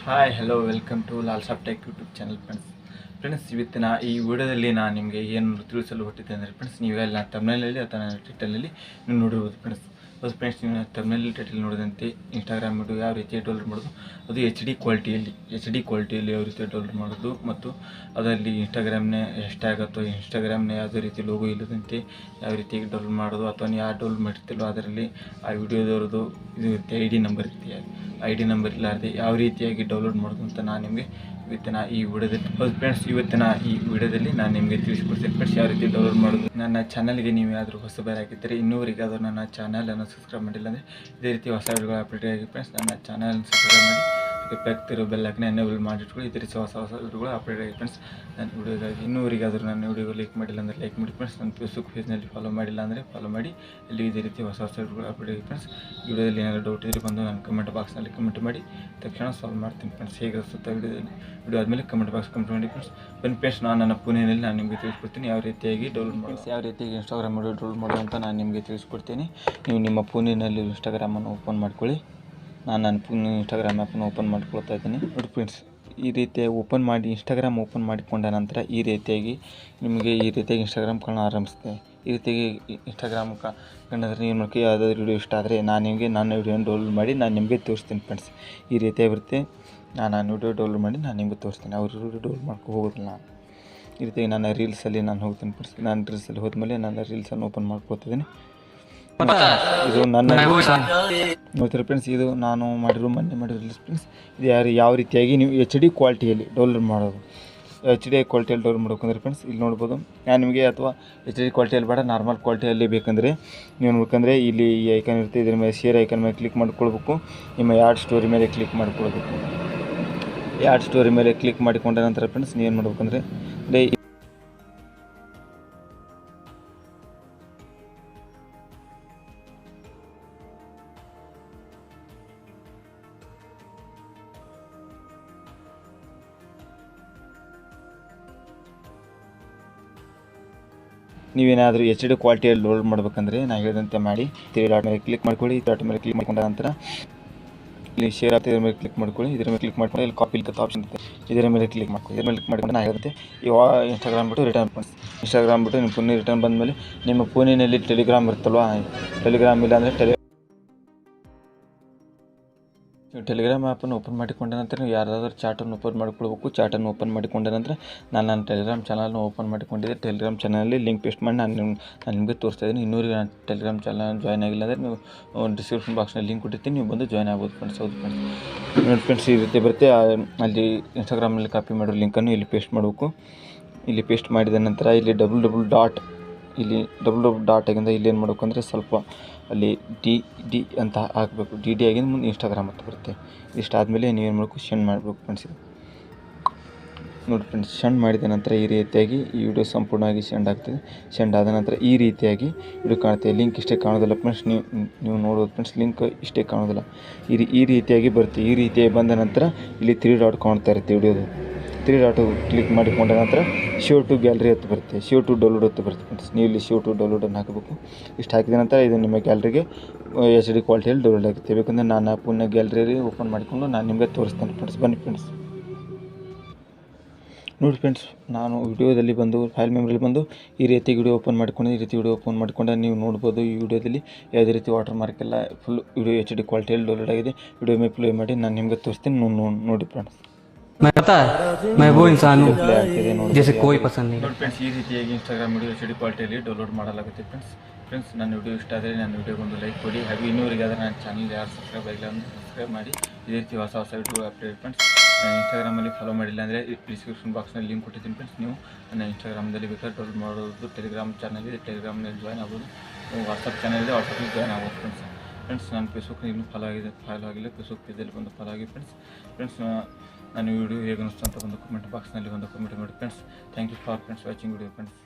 Hi hello welcome to Lal soft tech YouTube channel friends ಇವತ್ತಿನ ಈ ವಿಡಿಯೋದಲ್ಲಿ ನಾನು ನಿಮಗೆ ಏನು ತಿಳಿಸಲು ಹೊಟ್ಟಿದ್ದೆ ಅಂದರೆ ಫ್ರೆಂಡ್ಸ್ ನೀವೆಲ್ಲ ತಮಿಳಿನಲ್ಲಿ ಅಥವಾ ಟೈಟಲಲ್ಲಿ ನೀವು ನೋಡಿರ್ಬೋದು ಫ್ರೆಂಡ್ಸ್ ನೀವು ತಮಿಳಲ್ಲಿ ಟೈಟಲ್ ನೋಡಿದಂತೆ ಇನ್ಸ್ಟಾಗ್ರಾಮ್ ವಿಡಿಯೋ ಯಾವ ರೀತಿ ಡೌನ್ಲೋಡ್ ಮಾಡೋದು ಅದು ಎಚ್ ಡಿ ಕ್ವಾಲಿಟಿಯಲ್ಲಿ ಯಾವ ರೀತಿ ಡೌನ್ಲೋಡ್ ಮಾಡೋದು ಮತ್ತು ಅದರಲ್ಲಿ ಇನ್ಸ್ಟಾಗ್ರಾಮ್ನೇ ಹ್ಯಾಶ್ಟ್ಯಾಗ್ ಅಥವಾ ಇನ್ಸ್ಟಾಗ್ರಾಮ್ನ ಯಾವುದೇ ರೀತಿ ಲೋಗೋ ಇಲ್ಲದಂತೆ ಯಾವ ರೀತಿ ಡೌನ್ಲೋಡ್ ಮಾಡೋದು ಅಥವಾ ನೀವು ಯಾರು ಡೌನ್ಲೋಡ್ ಮಾಡಿರ್ತಿಲ್ಲೋ ಅದರಲ್ಲಿ ಆ ವಿಡಿಯೋದವ್ರದ್ದು ಇದು ಇರುತ್ತೆ ಐ ಡಿ ನಂಬರ್ ಇಲ್ಲಾರದೆ ಯಾವ ರೀತಿಯಾಗಿ ಡೌನ್ಲೋಡ್ ಮಾಡೋದು ಅಂತ ನಾನು ನಿಮಗೆ ಇವತ್ತಿನ ಈ ವಿಡಿಯೋದಲ್ಲಿ ನಾನು ನಿಮಗೆ ತಿಳಿಸ್ಕೊಡ್ತೀನಿ ಫ್ರೆಂಡ್ಸ್ ಯಾವ ರೀತಿ ಡೌನ್ಲೋಡ್ ಮಾಡೋದು. ನನ್ನ ಚಾನಲ್ಗೆ ನೀವು ಯಾರಾದರೂ ಹೊಸಬರಾಗಿದ್ದರೆ ಇನ್ನೂವರೆಗಾದರೂ ನನ್ನ ಚಾನಲನ್ನು ಸಬ್ಸ್ಕ್ರೈಬ್ ಮಾಡಿಲ್ಲ ಅಂದರೆ ಇದೇ ರೀತಿ ಹೊಸ ವಿಡಿಯೋಗಳು ಅಪ್ಡೇಟ್ ಆಗಿ ಫ್ರೆಂಡ್ಸ್ ನನ್ನ ಚಾನಲನ್ನು ಸಬ್ಸ್ಕ್ರೈಬ್ ಮಾಡಿ ಪಕ್ಕದಲ್ಲಿರೋ ಬೆಲ್ಲೈಕನ್ನ ಎನೇಬಲ್ ಮಾಡಿಟ್ಕೊಳ್ಳಿ. ಇದೇ ರೀತಿ ಹೊಸ ವಿಡಿಯೋಗಳು ಅಪ್ಡೇಟ್ ಆಗಿ ಫ್ರೆಂಡ್ಸ್ ನನ್ನ ವಿಡಿಯೋಗಾಗಿ ಇನ್ನೂವರೆಗಾದರೂ ನನ್ನ ವಿಡಿಯೋಗೆ ಲೈಕ್ ಮಾಡಿಲ್ಲ ಅಂದರೆ ಲೈಕ್ ಮಾಡಿ ಫ್ರೆಂಡ್ಸ್. ನನ್ನ ಫೇಸ್ಬುಕ್ ಪೇಜ್ನಲ್ಲಿ ಫಾಲೋ ಮಾಡಿಲ್ಲ ಅಂದರೆ ಫಾಲೋ ಮಾಡಿ. ಅಲ್ಲಿ ಇದೇ ರೀತಿ ಹೊಸ ವಿಡಿಯೋಗಳು ಅಪ್ಡೇಟ್ ಆಗಿ ಫ್ರೆಂಡ್ಸ್. ವಿಡಿಯೋದಲ್ಲಿ ಏನಾದರೂ ಡೌಟ್ ಇದ್ದರೆ ಬಂದು ನಾನು ಕಮೆಂಟ್ ಬಾಕ್ಸ್ನಲ್ಲಿ ಕಮೆಂಟ್ ಮಾಡಿ ತಕ್ಷಣ ಸಾಲ್ವ್ ಮಾಡ್ತೀನಿ ಫ್ರೆಂಡ್ಸ್. ಹೇಗೆ ಅನಿಸುತ್ತೆ ವಿಡಿಯೋ ಆದಮೇಲೆ ಕಮೆಂಟ್ ಬಾಕ್ಸ್ ಕಮೆಂಟ್ ಮಾಡಿ ಫ್ರೆಂಡ್ಸ್. ಬನ್ನಿ ಫ್ರೆಂಡ್ಸ್, ನನ್ನ ಫೋನಿನಲ್ಲಿ ನಾನು ನಿಮಗೆ ತಿಳಿಸ್ಕೊಡ್ತೀನಿ ಯಾವ ರೀತಿಯಾಗಿ ಡೌನ್ಲೋಡ್ ಮಾಡಿ ಯಾವ ರೀತಿಯಾಗಿ ಇನ್ಸ್ಟಾಗ್ರಾಮ್ ವಿಡಿಯೋ ಡೌನ್ಲೋಡ್ ಮಾಡೋದು ಅಂತ ನಾನು ನಿಮಗೆ ತಿಳಿಸ್ಕೊಡ್ತೀನಿ. ನೀವು ನಿಮ್ಮ ಫೋನಿನಲ್ಲಿ ಇನ್ಸ್ಟಾಗ್ರಾಮನ್ನು ಓಪನ್ ಮಾಡ್ಕೊಳ್ಳಿ. ನಾನು ಇನ್ಸ್ಟಾಗ್ರಾಮ್ ಆ್ಯಪನ್ನು ಓಪನ್ ಮಾಡ್ಕೊಳ್ತಾ ಇದ್ದೀನಿ ನೋಡಿ ಫ್ರೆಂಡ್ಸ್. ಈ ರೀತಿಯಾಗಿ ಇನ್ಸ್ಟಾಗ್ರಾಮ್ ಓಪನ್ ಮಾಡಿಕೊಂಡ ನಂತರ ಈ ರೀತಿಯಾಗಿ ನಿಮಗೆ ಇನ್ಸ್ಟಾಗ್ರಾಮ್ ಕಾಣ ಆರಂಭಿಸುತ್ತೆ. ಈ ರೀತಿಯಾಗಿ ಇನ್ಸ್ಟಾಗ್ರಾಮ್ ಕಂಡಂದ್ರೆ ಏನು ಮಾಡ್ಕೊ ಯಾವುದಾದ್ರು ವಿಡಿಯೋ ಇಷ್ಟ ಆದರೆ ನನ್ನ ವಿಡಿಯೋನ ಡೌನ್ಲೋಡ್ ಮಾಡಿ ನಾನು ನಿಮಗೆ ತೋರಿಸ್ತೀನಿ ಫ್ರೆಂಡ್ಸ್. ಈ ರೀತಿಯಾಗಿ ಬರುತ್ತೆ. ನಾನು ವಿಡಿಯೋ ಡೌನ್ಲೋಡ್ ಮಾಡಿ ನಾನು ನಿಮಗೆ ತೋರಿಸ್ತೀನಿ. ಅವ್ರ ವಿಡಿಯೋ ಡೌನ್ಲೋಡ್ ಮಾಡ್ಕೊ ಹೋಗೋದಿಲ್ಲ. ಈ ರೀತಿಯಾಗಿ ನನ್ನ ರೀಲ್ಸಲ್ಲಿ ನಾನು ಹೋಗ್ತೀನಿ ಫ್ರೆಂಡ್ಸ್. ನಾನು ರೀಲ್ಸಲ್ಲಿ ಹೋದ್ಮೇಲೆ ನನ್ನ ರೀಲ್ಸನ್ನು ಓಪನ್ ಮಾಡ್ಕೊಳ್ತಿದ್ದೀನಿ. ಇದು ನನ್ನ ನೋಡ್ತೀರಿ ಫ್ರೆಂಡ್ಸ್. ಇದು ನಾನು ಮೊನ್ನೆ ಮಾಡಿರೋ ರೀಲ್ಸ್ ಫ್ರೆಂಡ್ಸ್. ಇದು ಯಾವ ರೀತಿಯಾಗಿ ನೀವು ಎಚ್ ಡಿ ಕ್ವಾಲಿಟಿಯಲ್ಲಿ ಡೌನ್ಲೋಡ್ ಮಾಡೋದು. ಎಚ್ ಡಿ ಕ್ವಾಲಿಟಿಯಲ್ಲಿ ಡೌನ್ಲೋಡ್ ಮಾಡ್ಬೇಕಂದ್ರೆ ಫ್ರೆಂಡ್ಸ್ ಇಲ್ಲಿ ನೋಡ್ಬೋದು. ನಾನು ನಿಮಗೆ ಅಥವಾ ಎಚ್ ಡಿ ಕ್ವಾಲಿಟಿಯಲ್ಲಿ ಬೇಡ ನಾರ್ಮಲ್ ಕ್ವಾಲಿಟಿಯಲ್ಲಿ ಬೇಕಂದರೆ ನೀವು ನೋಡ್ಬೇಕಂದ್ರೆ ಇಲ್ಲಿ ಈ ಐಕಾನ್ ಇರುತ್ತೆ. ಇದ್ರ ಮೇಲೆ ಶೇರ್ ಐಕಾನ್ ಮೇಲೆ ಕ್ಲಿಕ್ ಮಾಡ್ಕೊಳ್ಬೇಕು. ನಿಮ್ಮ ಯಾಡ್ ಸ್ಟೋರಿ ಮೇಲೆ ಕ್ಲಿಕ್ ಮಾಡ್ಕೊಳ್ಬೇಕು. ಯಾಡ್ ಸ್ಟೋರಿ ಮೇಲೆ ಕ್ಲಿಕ್ ಮಾಡಿಕೊಂಡ ನಂತರ ಫ್ರೆಂಡ್ಸ್ ನೀವು ಏನು ಮಾಡ್ಬೇಕಂದ್ರೆ ನೀವೇನಾದರೂ ಎಚ್ ಡಿ ಕ್ವಾಲಿಟಿಯಲ್ಲಿ ಡೌನ್ಲೋಡ್ ಮಾಡಬೇಕಂದ್ರೆ ನಾನು ಹೇಳಿದಂತೆ ಮಾಡಿ. ಡಾಟ್ ಮೇಲೆ ಕ್ಲಿಕ್ ಮಾಡ್ಕೊಳ್ಳಿ. ಡಾಟ್ ಮೇಲೆ ಕ್ಲಿಕ್ ಮಾಡ್ಕೊಂಡ ನಂತರ ಇಲ್ಲಿ ಶೇರ್ ಆಗ್ತದೆ. ಇದರ ಮೇಲೆ ಕ್ಲಿಕ್ ಮಾಡ್ಕೊಳ್ಳಿ. ಇದರ ಮೇಲೆ ಕ್ಲಿಕ್ ಮಾಡ್ಕೊಂಡು ಇಲ್ಲಿ ಕಾಪಿ ಅಂತ ಆಪ್ಷನ್ ಇರುತ್ತೆ. ಇದರ ಮೇಲೆ ಕ್ಲಿಕ್ ಮಾಡ್ಕೊಳ್ಳಿ. ಇದರ ಮೇಲೆ ಕ್ಲಿಕ್ ಮಾಡ್ಕೊಂಡು ನಾನು ಹೇಳಿದಂತೆ ಇವಾಗ ಇನ್ಸ್ಟಾಗ್ರಾಮ್ ಬಿಟ್ಟು ರಿಟರ್ನ್ ಫ್ರೆಂಡ್ಸ್. ಇನ್ಸ್ಟಾಗ್ರಾಮ್ ಬಿಟ್ಟು ನಿಮ್ಮ ಫೋನಿಗೆ ರಿಟರ್ನ್ ಬಂದಮೇಲೆ ನಿಮ್ಮ ಫೋನಿನಲ್ಲಿ ಟೆಲಿಗ್ರಾಮ್ ಇರುತ್ತಲ್ವ, ಟೆಲಿಗ್ರಾಮ್ ಇಲ್ಲ ಅಂದರೆ ಟೆಲಿಗ್ರಾಮ್ ಆ್ಯಪನ್ನು ಓಪನ್ ಮಾಡಿಕೊಂಡ ನಂತರ ನೀವು ಯಾರಾದರೂ ಚಾಟನ್ನು ಓಪನ್ ಮಾಡಿಕೊಳ್ಬೇಕು. ಚಾಟನ್ನು ಓಪನ್ ಮಾಡಿಕೊಂಡ ನಂತರ ನನ್ನ ಟೆಲಿಗ್ರಾಮ್ ಚಾನಲ್ನ ಓಪನ್ ಮಾಡಿಕೊಂಡಿದ್ದೆ. ಟೆಲಿಗ್ರಾಮ್ ಚಾನಲಲ್ಲಿ ಲಿಂಕ್ ಪೇಸ್ಟ್ ಮಾಡಿ ನಾನು ನಿಮಗೆ ತೋರಿಸ್ತಾ ಇದ್ದೀನಿ. ಇನ್ನೂರಿಗೆ ನಾನು ಟೆಲಿಗ್ರಾಮ್ ಚಾನಲ್ ಜಾಯ್ನ್ ಆಗಿಲ್ಲ ಅಂದರೆ ನೀವು ಡಿಸ್ಕ್ರಿಪ್ಷನ್ ಬಾಕ್ಸ್ನಲ್ಲಿ ಲಿಂಕ್ ಕೊಟ್ಟಿರ್ತೀನಿ, ನೀವು ಬಂದು ಜಾಯ್ನ್ ಆಗ್ಬೋದು ಫ್ರೆಂಡ್ಸ್. ಹೌದು ಫ್ರೆಂಡ್ಸ್. ನೋಡಿ ಫ್ರೆಂಡ್ಸ್, ಈ ರೀತಿ ಬರುತ್ತೆ. ಅಲ್ಲಿ ಇನ್ಸ್ಟಾಗ್ರಾಮಲ್ಲಿ ಕಾಪಿ ಮಾಡೋ ಲಿಂಕನ್ನು ಇಲ್ಲಿ ಪೇಸ್ಟ್ ಮಾಡಬೇಕು. ಇಲ್ಲಿ ಪೇಸ್ಟ್ ಮಾಡಿದ ನಂತರ ಇಲ್ಲಿ ಡಬಲ್ ಡಾಟ್ ಆಗಿಂದ ಇಲ್ಲಿ ಏನು ಮಾಡಬೇಕು ಅಂದರೆ ಸ್ವಲ್ಪ ಅಲ್ಲಿ ಡಿ ಅಂತ ಹಾಕಬೇಕು. ಡಿ ಆಗಿಂದ ಮುಂದೆ ಇನ್ಸ್ಟಾಗ್ರಾಮ್ ಅಂತ ಬರುತ್ತೆ. ಇಷ್ಟಾದಮೇಲೆ ನೀವೇನು ಮಾಡಬೇಕು, ಸೆಂಡ್ ಮಾಡಬೇಕು ಫ್ರೆಂಡ್ಸ್. ನೋಡಿ ಫ್ರೆಂಡ್ಸ್, ಸೆಂಡ್ ಮಾಡಿದ ನಂತರ ಈ ರೀತಿಯಾಗಿ ಈ ವಿಡಿಯೋ ಸಂಪೂರ್ಣವಾಗಿ ಸೆಂಡ್ ಆಗ್ತದೆ. ಸೆಂಡ್ ಆದ ನಂತರ ಈ ರೀತಿಯಾಗಿ ವಿಡಿಯೋ ಕಾಣುತ್ತೆ. ಲಿಂಕ್ ಇಷ್ಟೇ ಕಾಣೋದಿಲ್ಲ ಫ್ರೆಂಡ್ಸ್. ನೀವು ನೋಡೋದು ಫ್ರೆಂಡ್ಸ್, ಲಿಂಕ್ ಇಷ್ಟೇ ಕಾಣೋದಿಲ್ಲ. ಈ ರೀತಿಯಾಗಿ ಬರುತ್ತೆ. ಈ ರೀತಿಯಾಗಿ ಬಂದ ನಂತರ ಇಲ್ಲಿ 3 ಡಾಟ್ ಕಾಣ್ತಾ ಇರುತ್ತೆ ವಿಡಿಯೋದು. 3 ಡಾಟು ಕ್ಲಿಕ್ ಮಾಡಿಕೊಂಡ ನಂತರ ಶೋ ಟು ಗ್ಯಾಲರಿ ಅಂತ ಬರುತ್ತೆ. ಶೋ ಟು ಡೌನ್ಲೋಡ್ ಅಂತ ಬರುತ್ತೆ ಫ್ರೆಂಡ್ಸ್. ನೀವು ಇಲ್ಲಿ ಶೋ ಟು ಡೌನ್ಲೋಡನ್ನು ಹಾಕಬೇಕು. ಇಷ್ಟು ಹಾಕಿದ ನಂತರ ಇದು ನಿಮ್ಮ ಗ್ಯಾಲರಿಗೆ ಎಚ್ ಡಿ ಕ್ವಾಲಿಟಿಯಲ್ಲಿ ಡೌನ್ಲೋಡ್ ಆಗುತ್ತೆ. ಬೇಕಂದರೆ ನಾನು ಪುನಃ ಗ್ಯಾಲರಿಯಲ್ಲಿ ಓಪನ್ ಮಾಡಿಕೊಂಡು ನಾನು ನಿಮಗೆ ತೋರಿಸ್ತೇನೆ ಫ್ರೆಂಡ್ಸ್. ಬನ್ನಿ ಫ್ರೆಂಡ್ಸ್. ನೋಡಿ ಫ್ರೆಂಡ್ಸ್, ನಾನು ವಿಡಿಯೋದಲ್ಲಿ ಬಂದು ಫೈಲ್ ಮೆಮೊರಿಯಲ್ಲಿ ಬಂದು ಈ ರೀತಿ ವಿಡಿಯೋ ಓಪನ್ ಮಾಡಿಕೊಂಡು ನೀವು ನೋಡ್ಬೋದು. ಈ ವಿಡಿಯೋದಲ್ಲಿ ಯಾವುದೇ ರೀತಿ ವಾಟರ್ ಮಾರ್ಕ್ ಎಲ್ಲ ಫುಲ್ ವಿಡಿಯೋ ಎಚ್ ಡಿ ಕ್ವಾಲಿಟಿಯಲ್ಲಿ ಡೌನ್ಲೋಡ್ ಆಗಿದೆ. ವಿಡಿಯೋ ಮೇಲೆ ಪ್ಲೇ ಮಾಡಿ ನಾನು ನಿಮಗೆ ತೋರಿಸ್ತೀನಿ. ನೋಡಿ ಫ್ರೆಂಡ್ಸ್. मैं पता है मैं वो इंसान हूँ जैसे कोई पसंद नहीं. ನೋಡಿ ಫ್ರೆಂಡ್ಸ್, ಈ ರೀತಿಯಾಗಿ ಇನ್ಸ್ಟಾಗ್ರಾಮ್ ವಿಡಿಯೋ ಎಚ್ ಡಿ ಕ್ವಾಲಿಟಿಯಲ್ಲಿ ಡೌನ್ಲೋಡ್ ಮಾಡಲಾಗುತ್ತೆ ಫ್ರೆಂಡ್ಸ್. ನನ್ನ ವಿಡಿಯೋ ಇಷ್ಟ ಆದರೆ ನನ್ನ ವಿಡಿಯೋಗೆ ಒಂದು ಲೈಕ್ ಕೊಡಿ. ಹಾಗೆ ಇನ್ನೂವರೆಗಾದರೆ ನನ್ನ ಚಾನಲ್ ಯಾರು ಸಬ್ಸ್ಕ್ರೈಬ್ ಆಗಿಲ್ಲ ಅಂದರೆ ಸಬ್ಸ್ಕ್ರೈಬ್ ಮಾಡಿ. ಇದೇ ರೀತಿ ಹೊಸ ವಿಡಿಯೋ ಅಪ್ಡೇಟ್ ಫ್ರೆಂಡ್ಸ್. ನಾನು ಇನ್ಸ್ಟಾಗ್ರಾಮಲ್ಲಿ ಫಾಲೋ ಮಾಡಿಲ್ಲ ಅಂದರೆ ಡಿಸ್ಕ್ರಿಪ್ಷನ್ ಬಾಕ್ಸ್ನಲ್ಲಿ ಲಿಂಕ್ ಕೊಟ್ಟಿದ್ದೀನಿ ಫ್ರೆಂಡ್ಸ್. ನೀವು ನನ್ನ ಇನ್ಸ್ಟಾಗ್ರಾಮ್ದಲ್ಲಿ ಬೇಕಾದ್ರೆ ಡೌನ್ಲೋಡ್ ಮಾಡೋದು. ಟೆಲಿಗ್ರಾಮ್ ಚಾನಲ್ ಇದೆ, ಟೆಲಿಗ್ರಾಮ್ನಲ್ಲಿ ಜಾಯ್ನ್ ಆಗ್ಬೋದು. ವಾಟ್ಸಪ್ ಚಾನಲ್ ಇದೆ, ವಾಟ್ಸಪ್ಪಲ್ಲಿ ಜಾಯ್ನ್ ಆಗ್ಬೋದು ಫ್ರೆಂಡ್ಸ್. ನಾನು ಫೇಸ್ಬುಕ್ ಇನ್ನೂ ಫಾಲೋ ಆಗಿಲ್ಲ. ಫೇಸ್ಬುಕ್ ಪೇಜಲ್ಲಿ ಬಂದು ಫಾಲೋ ಆಗಿ ಫ್ರೆಂಡ್ಸ್. ನಾನು ವಿಡಿಯೋ ಹೇಗೆ ಅನಿಸ್ತು ಅಂತ ಒಂದು ಕಮೆಂಟ್ ಬಾಕ್ಸ್ನಲ್ಲಿ ಒಂದು ಕಮೆಂಟ್ ಮಾಡಿ friends. Thank you for watching video friends.